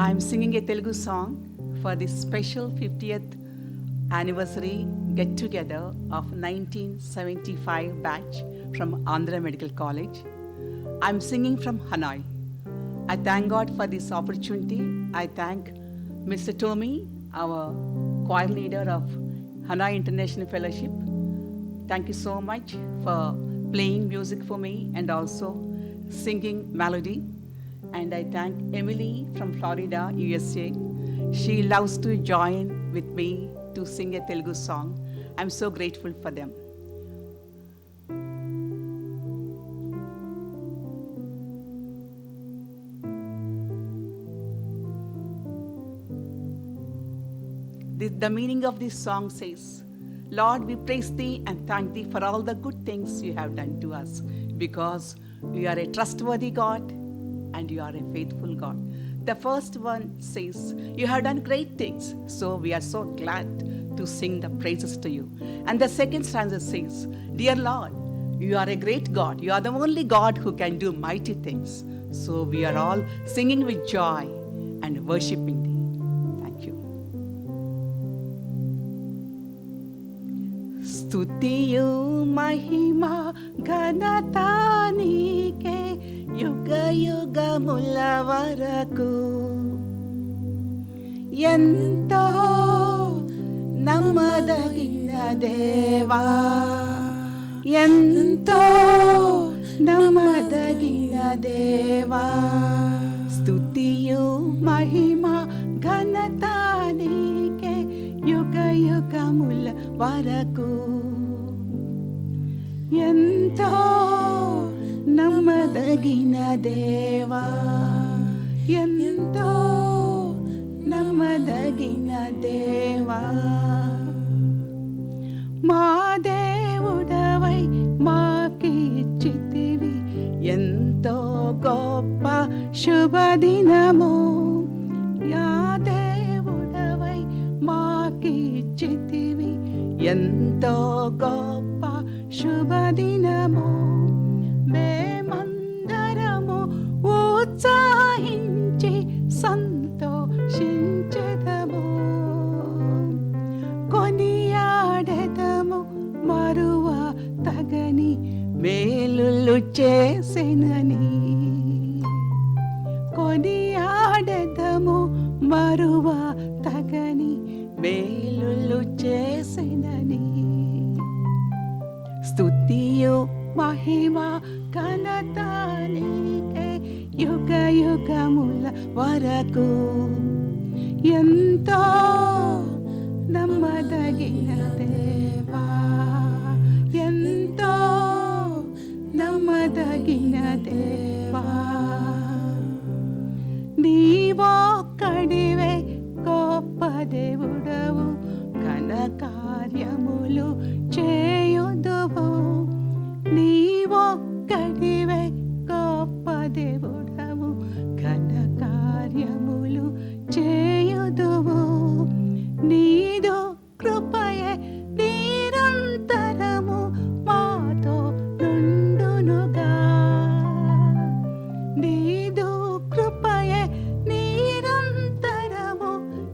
I'm singing a Telugu song for the special 50th anniversary get together of 1975 batch from Andhra Medical College. I'm singing from Hanoi. I thank God for this opportunity. I thank Mr. Tommy, our choir leader of Hanoi International Fellowship. Thank you so much for playing music for me and also singing melody. And I thank Emily from Florida, USA. She loves to join with me to sing a Telugu song. I'm so grateful for them. The meaning of this song says, Lord, we praise thee and thank thee for all the good things you have done to us, because you are a trustworthy God and you are a faithful God. The first one says, you have done great things, so we are so glad to sing the praises to you. And the second stanza says, dear Lord, you are a great God. You are the only God who can do mighty things. So we are all singing with joy and worshiping thee. Thank you. స్తుతియు మహిమ ఘనత నీకే యుగ యుగముల వరకు. ఎంతో నమ్మదగిన దేవా, ఎంతో నమ్మదగిన దేవా, స్తుతియు మహిమ ఘనత నీకే యుగ యుగముల వరకు. ఎంతో నమ్మదగిన దేవా, ఎంతో నమ్మదగిన దేవా, మా దేవుడవై మాకిచ్చితివి ఎంతో గొప్ప శుభదినము. యా దేవుడవై మాకిచ్చితివి ఎంతో గొప్ప శుభదినము. మేమందరము ఉత్సాహించి సంతోషించెదము, కొనియాడెదము మరువ తగని మేలులు చేసెనని. కొనియాడెదము మరువ తగని మేలులు చేసెనని. స్తుతియు మహిమ ఘనత నీకే యుగ యుగముల వరకు. ఎంతో నమ్మదగిన దేవా, ఎంతో నమ్మదగిన దేవా, నీవొక్కడివే గొప్ప దేవుడవు, ఘన కార్యములు చేయుదువు. నీవొక్కడివే గొప్ప దేవుడవు, ఘన కార్యములు చేయుదువు. నీదు కృపయే నిరంతరము మాతో నుండునుగా. నీదు కృపయే నిరంతరము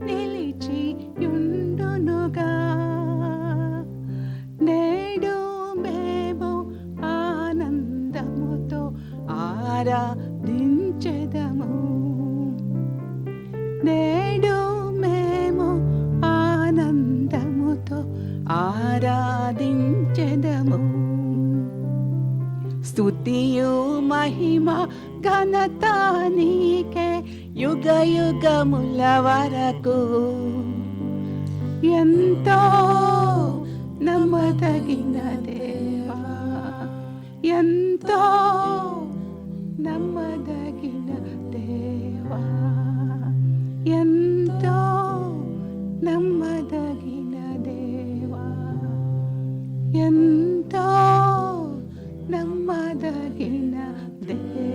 నిలిచి యుండునుగా. నేడు మేము ఆనందముతో ఆరాధించెదము. నేడు మేము ఆనందముతో ఆరాధించెదము. స్తుతియు మహిమ ఘనత నీకే యుగ యుగముల వరకు. ఎంతో నమ్మదగిన దేవా, ఎంతో నమ్మదగిన దేవా, ఎంతో నమ్మదగిన దేవా, ఎంతో నమ్మదగిన దేవా.